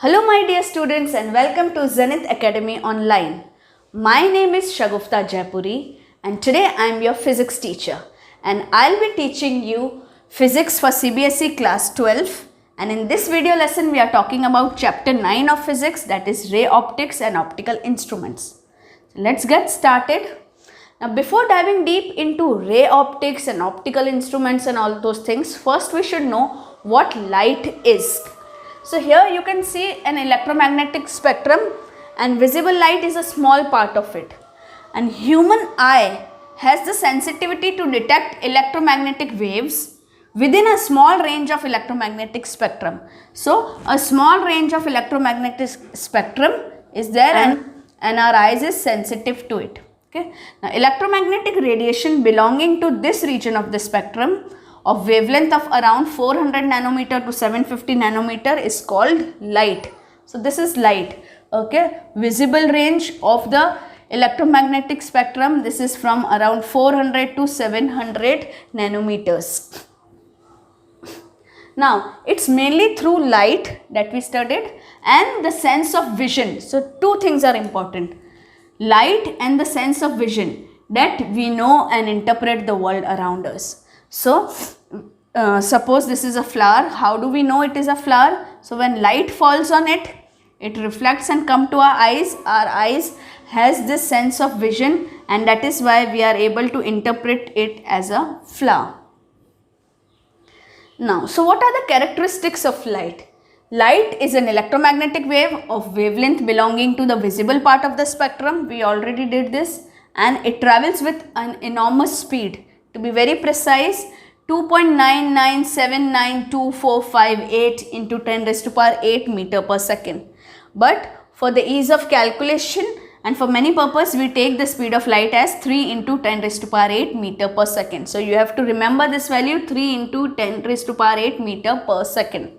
Hello my dear students and welcome to Zenith Academy Online. My name is Shagufta Jaipuri and today I am your physics teacher and I'll be teaching you physics for CBSE class 12, and in this video lesson we are talking about chapter 9 of physics, that is ray optics and optical instruments. So let's get started. Now before diving deep into ray optics and optical instruments and all those things, first we should know what light is. So here you can see an electromagnetic spectrum and visible light is a small part of it. And human eye has the sensitivity to detect electromagnetic waves within a small range of electromagnetic spectrum. So a small range of electromagnetic spectrum is there and our eyes is sensitive to it. Okay. Now electromagnetic radiation belonging to this region of the spectrum of wavelength of around 400 nanometer to 750 nanometer is called light. So this is light. Okay, visible range of the electromagnetic spectrum, this is from around 400 to 700 nanometers. Now it's mainly through light that we studied and the sense of vision. So two things are important, light and the sense of vision, that we know and interpret the world around us. So, suppose this is a flower. How do we know it is a flower? So, when light falls on it, it reflects and come to our eyes. Our eyes has this sense of vision, and that is why we are able to interpret it as a flower. Now, so what are the characteristics of light? Light is an electromagnetic wave of wavelength belonging to the visible part of the spectrum. We already did this, and it travels with an enormous speed. To be very precise, 2.9979248 into 10 raised to power 8 meter per second. But for the ease of calculation and for many purposes, we take the speed of light as 3 into 10 raised to power 8 meter per second. So you have to remember this value, 3 into 10 raised to power 8 meter per second.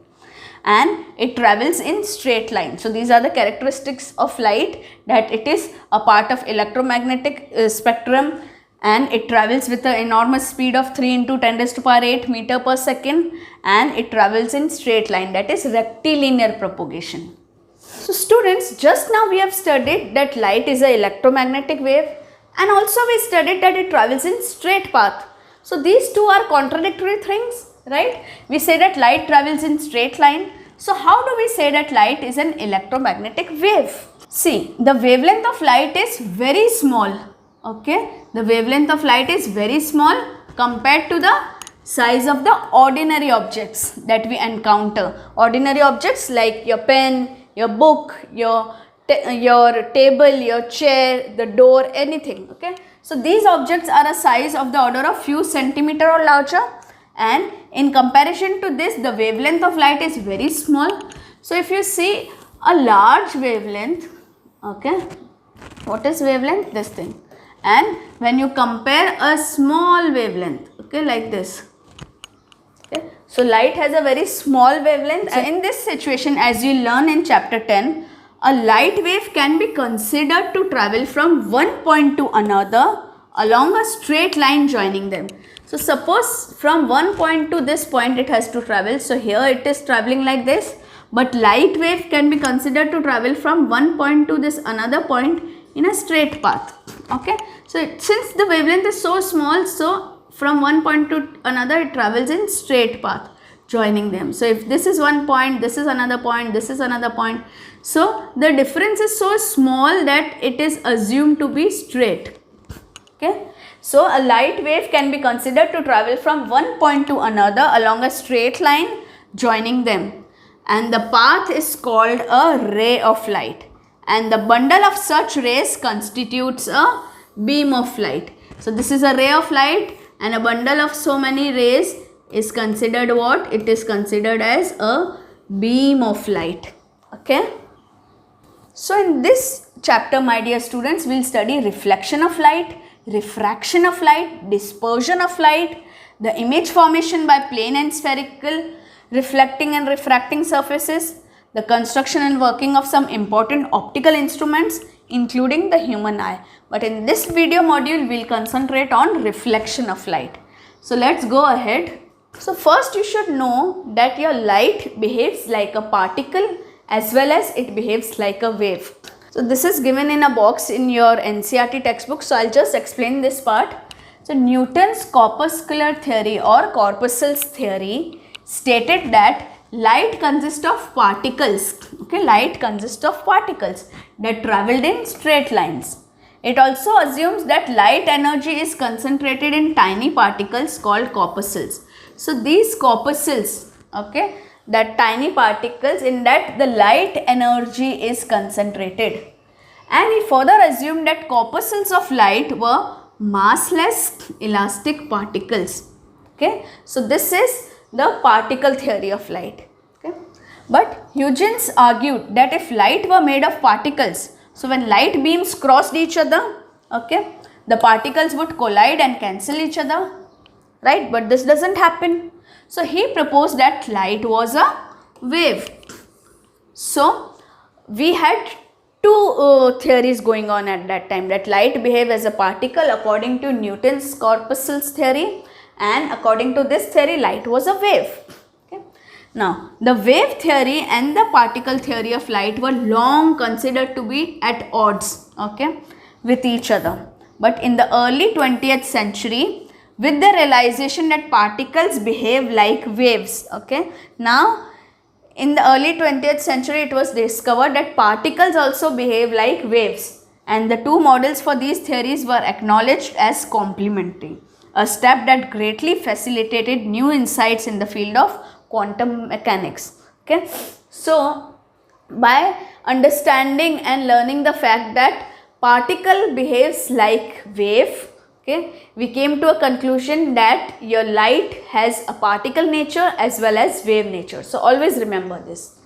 And it travels in straight line. So these are the characteristics of light, that it is a part of electromagnetic spectrum, and it travels with an enormous speed of 3 into 10 raised to power 8 meter per second, and it travels in straight line, that is rectilinear propagation. So students, just now we have studied that light is an electromagnetic wave, and also we studied that it travels in straight path. So these two are contradictory things, right? We say that light travels in straight line. So how do we say that light is an electromagnetic wave? See, the wavelength of light is very small. Okay, the wavelength of light is very small compared to the size of the ordinary objects that we encounter. Ordinary objects like your pen, your book, your table, your chair, the door, anything. Okay, so these objects are a size of the order of few centimeter or larger, and in comparison to this, the wavelength of light is very small. So if you see a large wavelength, okay, what is wavelength? This thing. And when you compare a small wavelength, okay, like this, okay, so light has a very small wavelength. So in this situation, as you learn in chapter 10, a light wave can be considered to travel from one point to another along a straight line joining them. So suppose from one point to this point it has to travel. So here it is traveling like this, but light wave can be considered to travel from one point to this another point in a straight path. Okay, so since the wavelength is so small, so from one point to another it travels in straight path joining them. So if this is one point, this is another point, this is another point, so the difference is so small that it is assumed to be straight. Okay, so a light wave can be considered to travel from one point to another along a straight line joining them, and the path is called a ray of light. And the bundle of such rays constitutes a beam of light. So this is a ray of light, and a bundle of so many rays is considered what? It is considered as a beam of light. Okay. So in this chapter, my dear students, we will study reflection of light, refraction of light, dispersion of light, the image formation by plane and spherical reflecting and refracting surfaces, the construction and working of some important optical instruments including the human eye. But in this video module, we will concentrate on reflection of light. So let's go ahead. So first you should know that your light behaves like a particle as well as it behaves like a wave. So this is given in a box in your NCERT textbook, so I'll just explain this part. So Newton's corpuscular theory or corpuscles theory stated that light consists of particles, okay, light consists of particles that traveled in straight lines. It also assumes that light energy is concentrated in tiny particles called corpuscles. So these corpuscles, okay, that tiny particles, in that the light energy is concentrated. And he further assumed that corpuscles of light were massless elastic particles. Okay, so this is the particle theory of light. Okay, but Huygens argued that if light were made of particles, so when light beams crossed each other, okay, the particles would collide and cancel each other, right? But this doesn't happen. So he proposed that light was a wave. So we had two theories going on at that time, that light behave as a particle according to Newton's corpuscles theory, and according to this theory light was a wave. Okay. Now the wave theory and the particle theory of light were long considered to be at odds, okay, with each other. But in the early 20th century, with the realization that particles behave like waves, okay, now in the early 20th century it was discovered that particles also behave like waves, and the two models for these theories were acknowledged as complementary, a step that greatly facilitated new insights in the field of quantum mechanics. Okay, so by understanding and learning the fact that particle behaves like wave, okay, we came to a conclusion that your light has a particle nature as well as wave nature. So always remember this.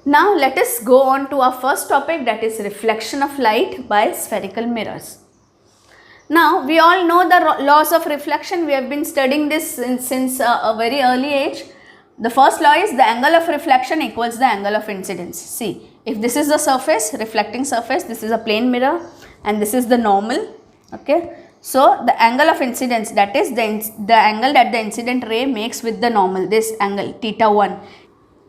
Now let us go on to our first topic, that is reflection of light by spherical mirrors. Now we all know the laws of reflection. We have been studying this since a very early age. The first law is the angle of reflection equals the angle of incidence. See, if this is the surface, reflecting surface, this is a plane mirror and this is the normal, okay. So the angle of incidence, that is the angle that the incident ray makes with the normal, this angle theta 1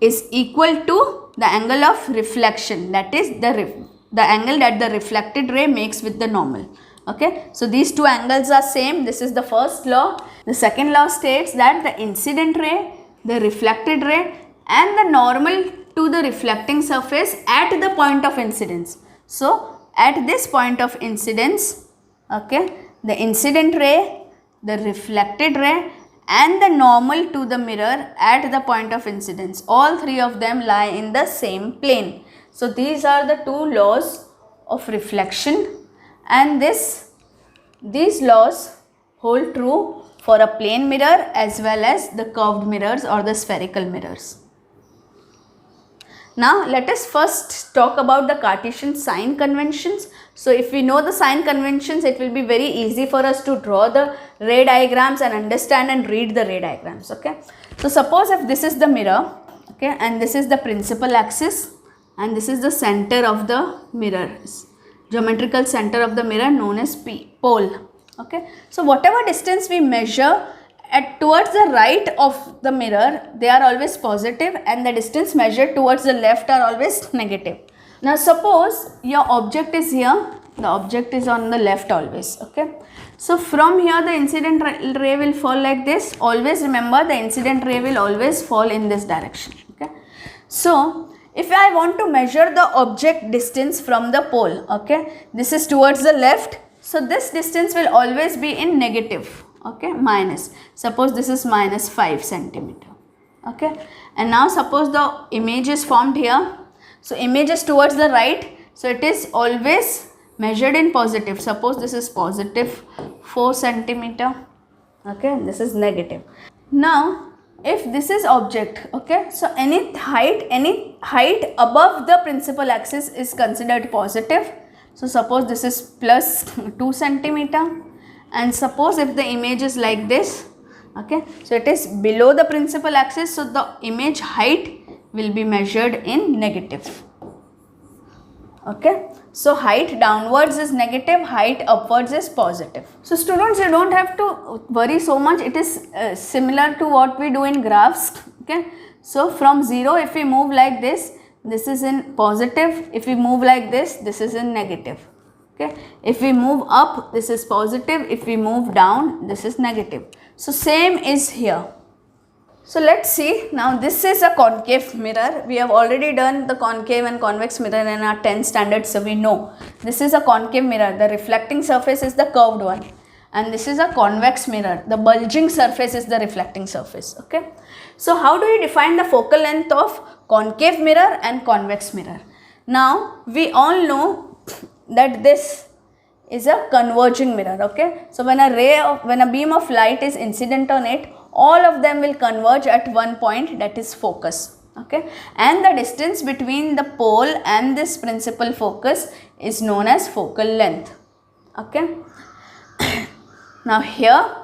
is equal to the angle of reflection, that is the angle that the reflected ray makes with the normal. Okay, so these two angles are same. This is the first law. The second law states that the incident ray, the reflected ray and the normal to the reflecting surface at the point of incidence. So at this point of incidence, okay, the incident ray, the reflected ray and the normal to the mirror at the point of incidence, all three of them lie in the same plane. So these are the two laws of reflection, and these laws hold true for a plane mirror as well as the curved mirrors or the spherical mirrors. Now let us first talk about the Cartesian sign conventions. So if we know the sign conventions, it will be very easy for us to draw the ray diagrams and understand and read the ray diagrams. Okay, so suppose if this is the mirror, okay, and this is the principal axis and this is the center of the mirror, geometrical center of the mirror known as pole. Okay, so whatever distance we measure towards the right of the mirror, they are always positive, and the distance measured towards the left are always negative. Now suppose your object is here, the object is on the left always. Okay, so from here the incident ray will fall like this. Always remember, the incident ray will always fall in this direction. Okay, so if I want to measure the object distance from the pole, okay, this is towards the left, so this distance will always be in negative, okay, minus. Suppose this is minus 5 centimeter, okay, and now suppose the image is formed here. So image is towards the right, so it is always measured in positive. Suppose this is positive 4 centimeter, okay, this is negative. Now if this is object, okay, so any height above the principal axis is considered positive. So suppose this is plus 2 centimeter, and suppose if the image is like this, okay, so it is below the principal axis, so the image height will be measured in negative. Okay, so height downwards is negative, height upwards is positive. So students, you don't have to worry so much. It is similar to what we do in graphs. Okay, so from 0 if we move like this, this is in positive. If we move like this is in negative. Okay, if we move up, this is positive. If we move down, this is negative. So same is here. So let's see. Now this is a concave mirror. We have already done the concave and convex mirror in our 10 standards, so we know this is a concave mirror. The reflecting surface is the curved one, and this is a convex mirror. The bulging surface is the reflecting surface. Okay. So how do we define the focal length of concave mirror and convex mirror? Now we all know that this is a converging mirror. Okay, so when a beam of light is incident on it, all of them will converge at one point, that is focus. Okay, and the distance between the pole and this principal focus is known as focal length. Okay. Now here,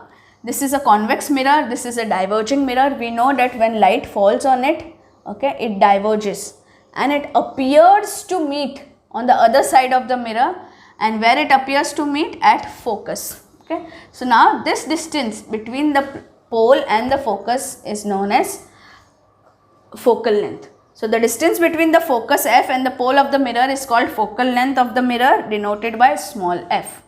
this is a convex mirror, this is a diverging mirror. We know that when light falls on it, okay, it diverges and it appears to meet on the other side of the mirror, and where it appears to meet at focus. Okay, so now this distance between the pole and the focus is known as focal length. So the distance between the focus f and the pole of the mirror is called focal length of the mirror, denoted by small f.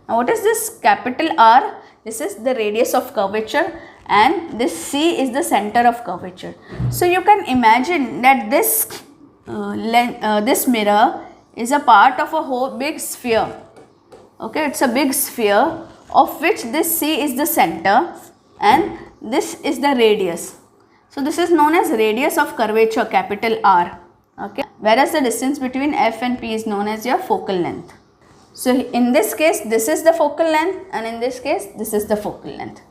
Now what is this capital R? This is the radius of curvature, and this C is the center of curvature. So you can imagine that this this mirror is a part of a whole big sphere. Okay, it's a big sphere of which this C is the center and this is the radius. So this is known as radius of curvature, capital R. Okay, whereas the distance between F and P is known as your focal length. So in this case, this is the focal length, and in this case, this is the focal length.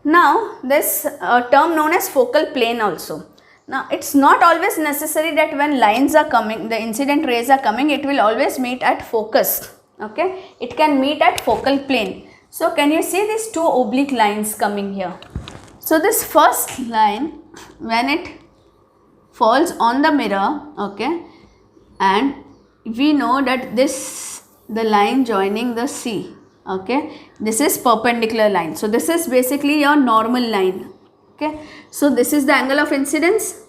Now this term known as focal plane also. Now it's not always necessary that when lines are coming, the incident rays are coming, it will always meet at focus. Okay, it can meet at focal plane. So can you see these two oblique lines coming here? So this first line, when it falls on the mirror, okay, and we know that this, the line joining the C, okay, this is perpendicular line. So this is basically your normal line. Okay, so this is the angle of incidence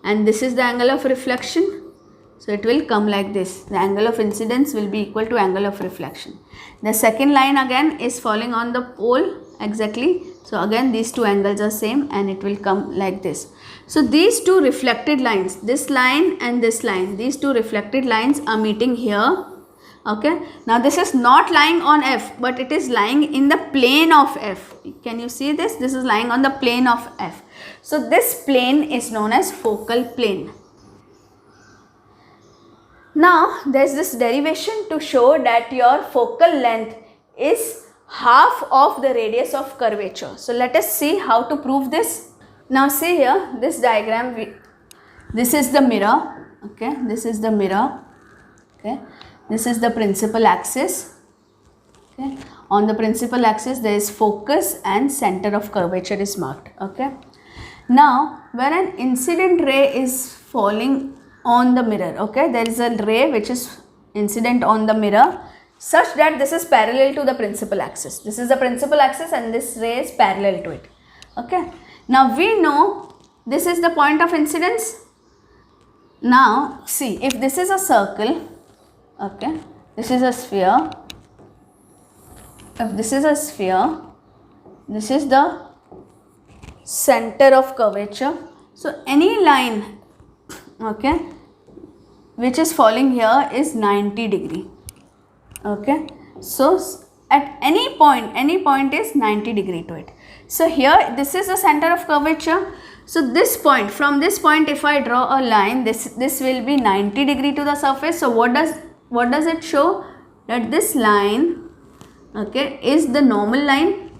and this is the angle of reflection. So it will come like this. The angle of incidence will be equal to angle of reflection. The second line again is falling on the pole exactly. So again these two angles are same and it will come like this. So these two reflected lines, this line and this line, these two reflected lines are meeting here. Okay, now this is not lying on F, but it is lying in the plane of F. Can you see this? This is lying on the plane of F. So this plane is known as focal plane. Now there is this derivation to show that your focal length is half of the radius of curvature. So let us see how to prove this. Now see here, this diagram, this is the mirror. Okay, this is the mirror. Okay. This is the principal axis. Okay. On the principal axis there is focus and center of curvature is marked. Okay. Now when an incident ray is falling on the mirror, okay, there is a ray which is incident on the mirror such that this is parallel to the principal axis. This is the principal axis and this ray is parallel to it. Okay. Now we know this is the point of incidence. Now see, if this is a circle, okay, this is a sphere. If this is a sphere, this is the center of curvature. So any line, okay, which is falling here is 90 degree. Okay, so at any point is 90 degree to it. So here this is the center of curvature. So this point, from this point if I draw a line, this will be 90 degree to the surface. So what does it show? That this line, okay, is the normal line.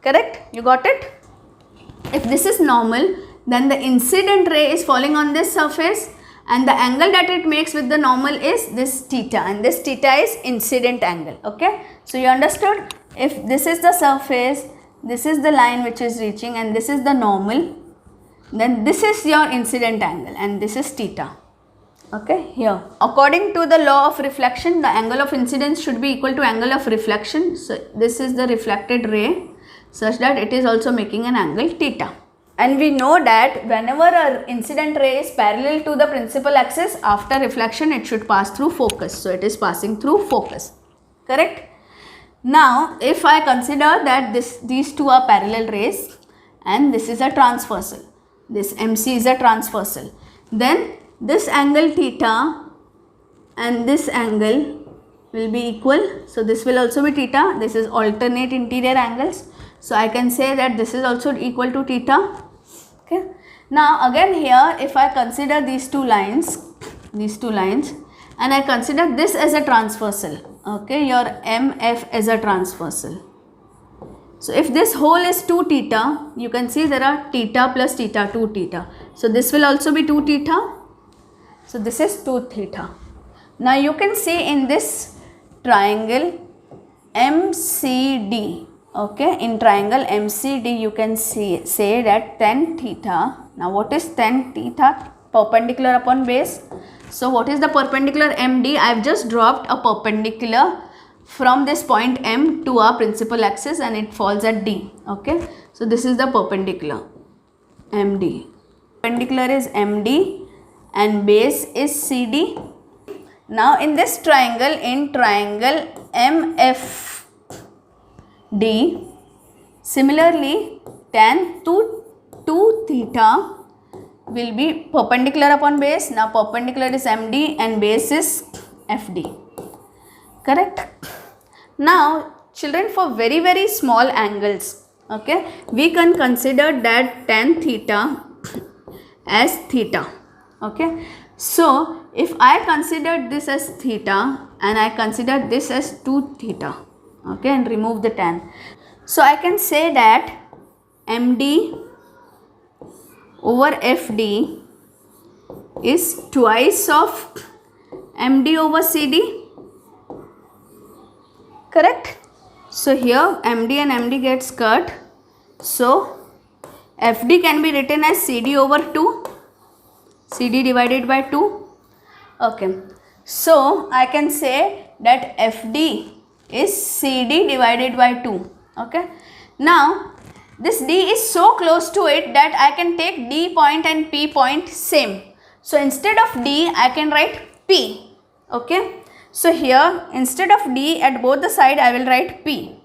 Correct? You got it? If this is normal, then the incident ray is falling on this surface and the angle that it makes with the normal is this theta, and this theta is incident angle. Okay, so you understood? If this is the surface, this is the line which is reaching and this is the normal, then this is your incident angle and this is theta. Okay, here according to the law of reflection, the angle of incidence should be equal to angle of reflection. So this is the reflected ray such that it is also making an angle theta. And we know that whenever an incident ray is parallel to the principal axis, after reflection it should pass through focus. So it is passing through focus. Correct? Now if I consider that these two are parallel rays and this is a transversal, this MC is a transversal, then this angle theta and this angle will be equal. So this will also be theta. This is alternate interior angles. So I can say that this is also equal to theta. Okay. Now again here, if I consider these two lines, and I consider this as a transversal, okay, your MF as a transversal. So if this whole is 2 theta, you can see there are theta plus theta, 2 theta. So this will also be 2 theta. So this is 2 theta. Now you can see in this triangle MCD, okay, in triangle MCD you can say that tan theta. Now what is tan theta? Perpendicular upon base. So what is the perpendicular MD? I have just dropped a perpendicular from this point M to our principal axis and it falls at D. Okay. So this is the perpendicular MD. Perpendicular is MD and base is CD. Now in this triangle, in triangle MFD, similarly tan 2 theta will be perpendicular upon base. Now perpendicular is MD and base is FD. Correct? Now children, for very very small angles, okay, we can consider that tan theta as theta. Okay. So if I consider this as theta and I consider this as 2 theta, okay, and remove the tan. So I can say that MD over FD is twice of MD over CD. Correct? So here MD and MD gets cut. So FD can be written as CD over 2. CD divided by 2. Okay. So I can say that FD is CD divided by 2. Okay. Now this D is so close to it that I can take D point and P point same. So instead of D I can write P. Okay. So here instead of D at both the side I will write P.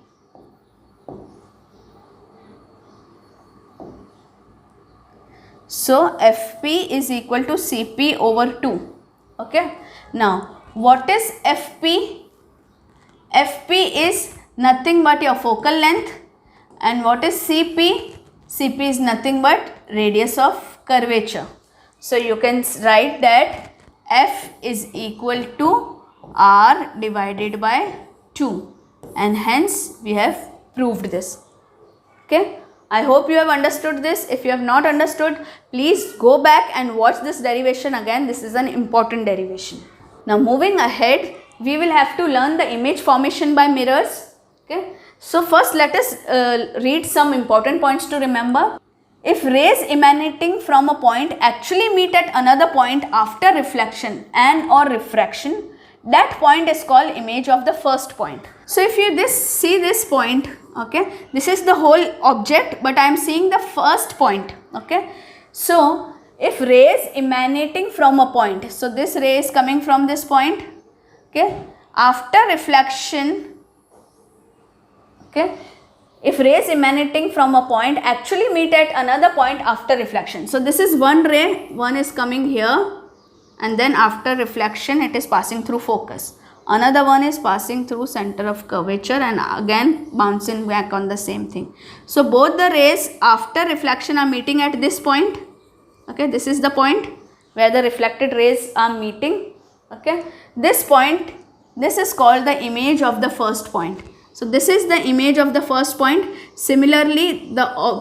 So FP is equal to CP over 2. Okay. Now what is FP? FP is nothing but your focal length. And what is CP? CP is nothing but radius of curvature. So you can write that F is equal to R divided by 2. And hence we have proved this. Okay. I hope you have understood this. If you have not understood, please go back and watch this derivation again. This is an important derivation. Now moving ahead, we will have to learn the image formation by mirrors. Okay. So first let us read some important points to remember. If rays emanating from a point actually meet at another point after reflection and or refraction, that point is called image of the first point. So if you see this point, okay, this is the whole object, but I am seeing the first point. Okay. So if rays emanating from a point, so this ray is coming from this point. Okay. After reflection, okay, if rays emanating from a point actually meet at another point after reflection. So this is one ray, one is coming here and then after reflection it is passing through focus. Another one is passing through center of curvature and again bouncing back on the same thing. So both the rays after reflection are meeting at this point. Okay, this is the point where the reflected rays are meeting. Okay, this point, this is called the image of the first point. So this is the image of the first point. Similarly,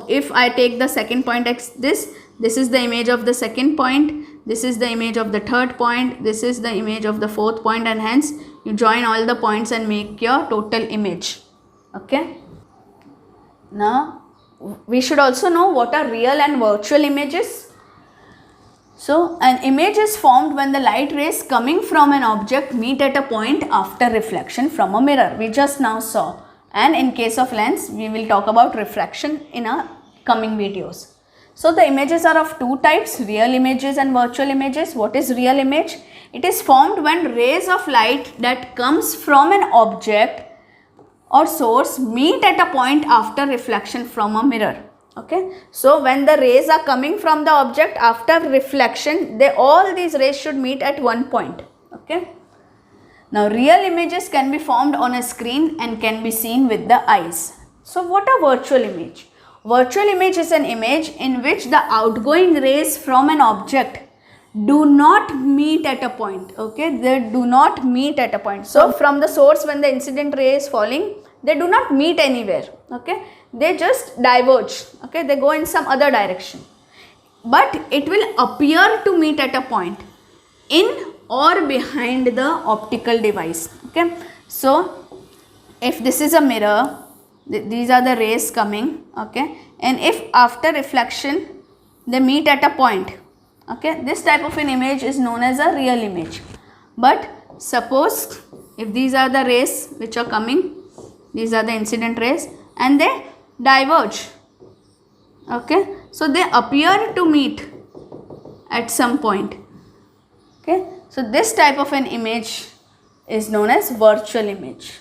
if I take the second point as this is the image of the second point. This is the image of the third point. This is the image of the fourth point, and hence you join all the points and make your total image. Okay. Now we should also know what are real and virtual images. So an image is formed when the light rays coming from an object meet at a point after reflection from a mirror. We just now saw, and in case of lens we will talk about refraction in our coming videos. So the images are of two types, real images and virtual images. What is real image? It is formed when rays of light that comes from an object or source meet at a point after reflection from a mirror. Okay, so when the rays are coming from the object after reflection, all these rays should meet at one point. Okay. Now real images can be formed on a screen and can be seen with the eyes. So what a virtual image? Virtual image is an image in which the outgoing rays from an object do not meet at a point. Okay, they do not meet at a point. So from the source, when the incident ray is falling, they do not meet anywhere. Okay, they just diverge. Okay, they go in some other direction, but it will appear to meet at a point in or behind the optical device. Okay, so if this is a mirror, these are the rays coming. Okay, and if after reflection they meet at a point, okay, this type of an image is known as a real image. But suppose if these are the rays which are coming, these are the incident rays, and they diverge. Okay, so they appear to meet at some point. Okay, so this type of an image is known as virtual image.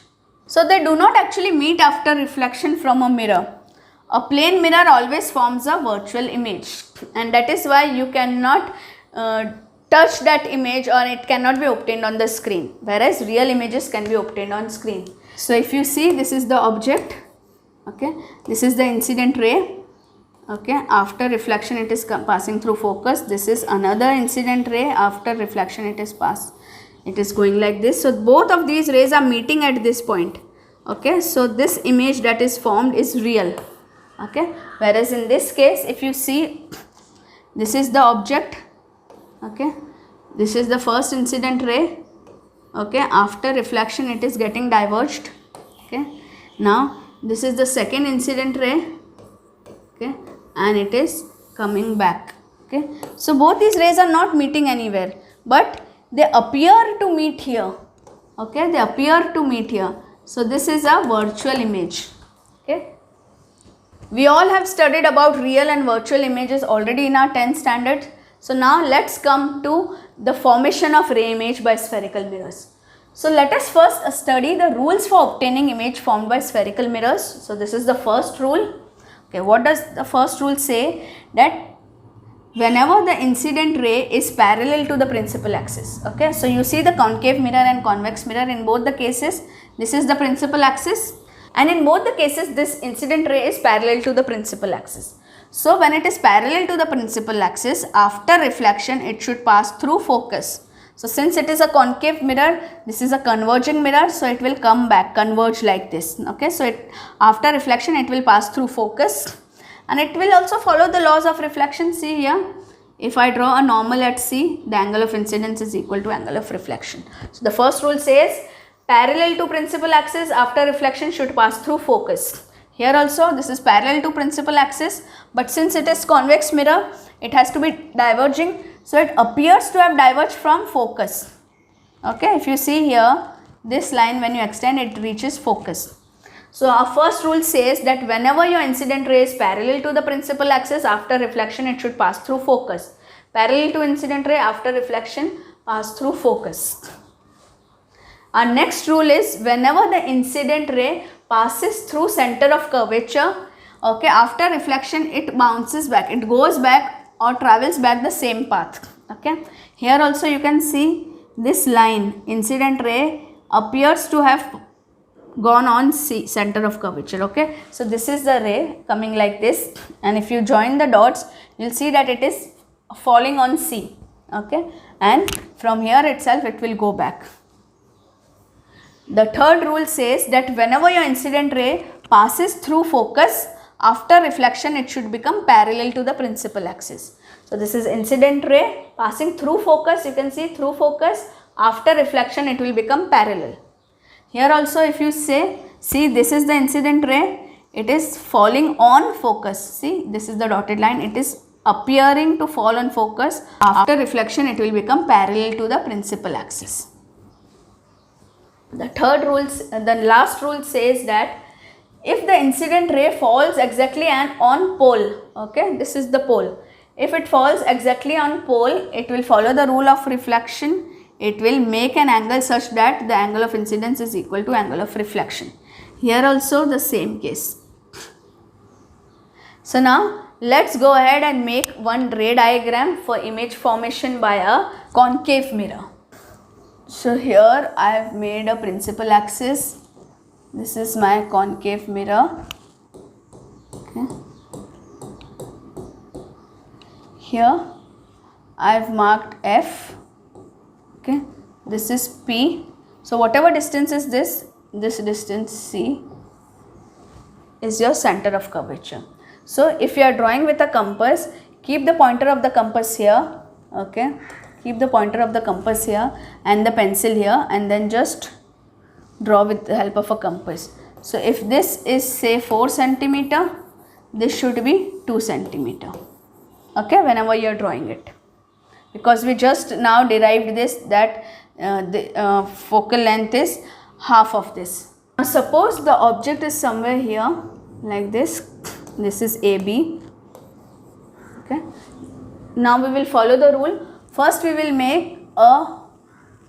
So they do not actually meet after reflection from a mirror. A plain mirror always forms a virtual image, and that is why you cannot touch that image, or it cannot be obtained on the screen, whereas real images can be obtained on screen. So if you see, this is the object. Okay, this is the incident ray. Okay, after reflection it is passing through focus. This is another incident ray. After reflection it is going like this. So both of these rays are meeting at this point. Okay, so this image that is formed is real. Okay, whereas in this case, if you see, this is the object. Okay, this is the first incident ray. Okay, after reflection it is getting diverged. Okay, now this is the second incident ray. Okay, and it is coming back. Okay, so both these rays are not meeting anywhere, but they appear to meet here. Okay, they appear to meet here. So this is a virtual image. Okay, we all have studied about real and virtual images already in our 10th standard. So now let's come to the formation of ray image by spherical mirrors. So let us first study the rules for obtaining image formed by spherical mirrors. So this is the first rule. Okay, what does the first rule say? That whenever the incident ray is parallel to the principal axis. Okay, so you see the concave mirror and convex mirror. In both the cases, this is the principal axis, and in both the cases this incident ray is parallel to the principal axis. So when it is parallel to the principal axis, after reflection it should pass through focus. So since it is a concave mirror, this is a converging mirror, so it will come back, converge like this. Okay, so after reflection it will pass through focus, and it will also follow the laws of reflection. See here, if I draw a normal at C, the angle of incidence is equal to angle of reflection. So the first rule says parallel to principal axis, after reflection should pass through focus. Here also this is parallel to principal axis, but since it is convex mirror, it has to be diverging, so it appears to have diverged from focus. Okay, if you see here, this line when you extend it reaches focus. So our first rule says that whenever your incident ray is parallel to the principal axis, after reflection it should pass through focus. Parallel to incident ray, after reflection pass through focus. Our next rule is whenever the incident ray passes through center of curvature, okay, after reflection it bounces back, it goes back or travels back the same path. Okay, here also you can see this line, incident ray appears to have gone on C, center of curvature. Okay, so this is the ray coming like this, and if you join the dots, you will see that it is falling on C. Okay, and from here itself it will go back. The third rule says that whenever your incident ray passes through focus, after reflection it should become parallel to the principal axis. So this is incident ray passing through focus, you can see through focus, after reflection it will become parallel. Here also if you see this is the incident ray, it is falling on focus. See, this is the dotted line, it is appearing to fall on focus. After reflection it will become parallel to the principal axis. The last rule says that if the incident ray falls exactly on pole, okay, this is the pole. If it falls exactly on pole, it will follow the rule of reflection. It will make an angle such that the angle of incidence is equal to angle of reflection. Here also the same case. So now let's go ahead and make one ray diagram for image formation by a concave mirror. So here I have made a principal axis. This is my concave mirror. Okay. Here I have marked F. Okay. This is P. So whatever distance is this distance C is your center of curvature. So if you are drawing with a compass, keep the pointer of the compass here. Okay. Keep the pointer of the compass here and the pencil here, and then just draw with the help of a compass. So if this is say 4 centimeter, this should be 2 centimeter. Okay, whenever you are drawing it, because we just now derived this, that the focal length is half of this. Now suppose the object is somewhere here like this. This is AB. Okay. Now we will follow the rule. First we will make a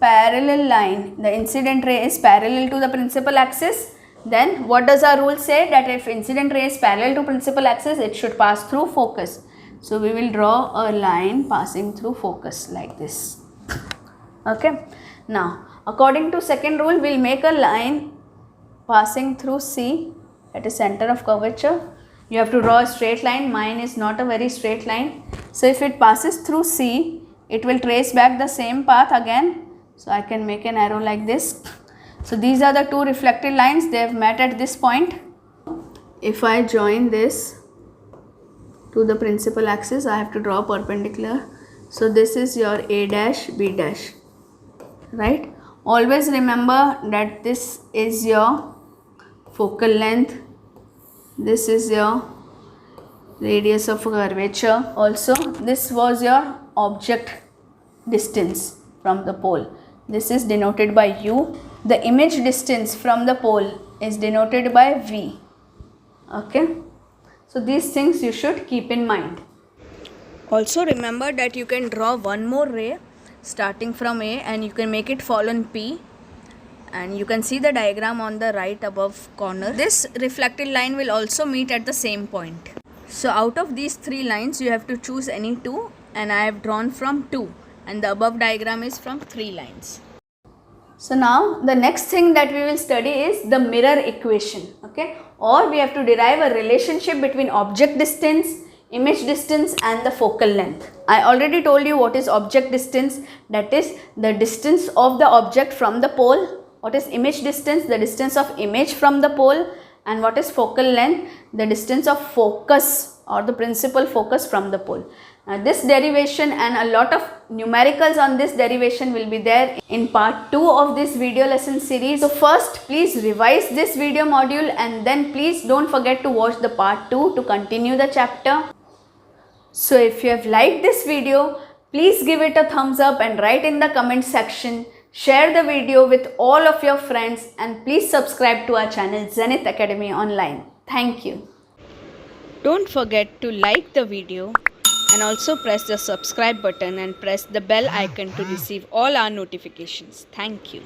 parallel line. The incident ray is parallel to the principal axis. Then what does our rule say? That if incident ray is parallel to principal axis, it should pass through focus. So we will draw a line passing through focus like this. Okay. Now according to second rule, we will make a line passing through C at a center of curvature. You have to draw a straight line. Mine is not a very straight line. So if it passes through C, it will trace back the same path again. So I can make an arrow like this. So these are the two reflected lines. They have met at this point. If I join this to the principal axis, I have to draw perpendicular. So this is your A dash, B dash, right? Always remember that this is your focal length. This is your radius of curvature. Also, this was your object distance from the pole. This is denoted by U. The image distance from the pole is denoted by V. Okay. So these things you should keep in mind. Also remember that you can draw one more ray starting from A and you can make it fall on P. And you can see the diagram on the right above corner. This reflected line will also meet at the same point. So out of these three lines, you have to choose any two, and I have drawn from 2, and the above diagram is from 3 lines. So now the next thing that we will study is the mirror equation. Okay, or we have to derive a relationship between object distance, image distance and the focal length. I already told you what is object distance, that is the distance of the object from the pole. What is image distance? The distance of image from the pole. And what is focal length? The distance of focus or the principal focus from the pole. Now this derivation and a lot of numericals on this derivation will be there in part 2 of this video lesson series. So first please revise this video module and then please don't forget to watch the part 2 to continue the chapter. So if you have liked this video, please give it a thumbs up and write in the comment section. Share the video with all of your friends and please subscribe to our channel Zenith Academy Online. Thank you. Don't forget to like the video and also press the subscribe button and press the bell icon to receive all our notifications. Thank you.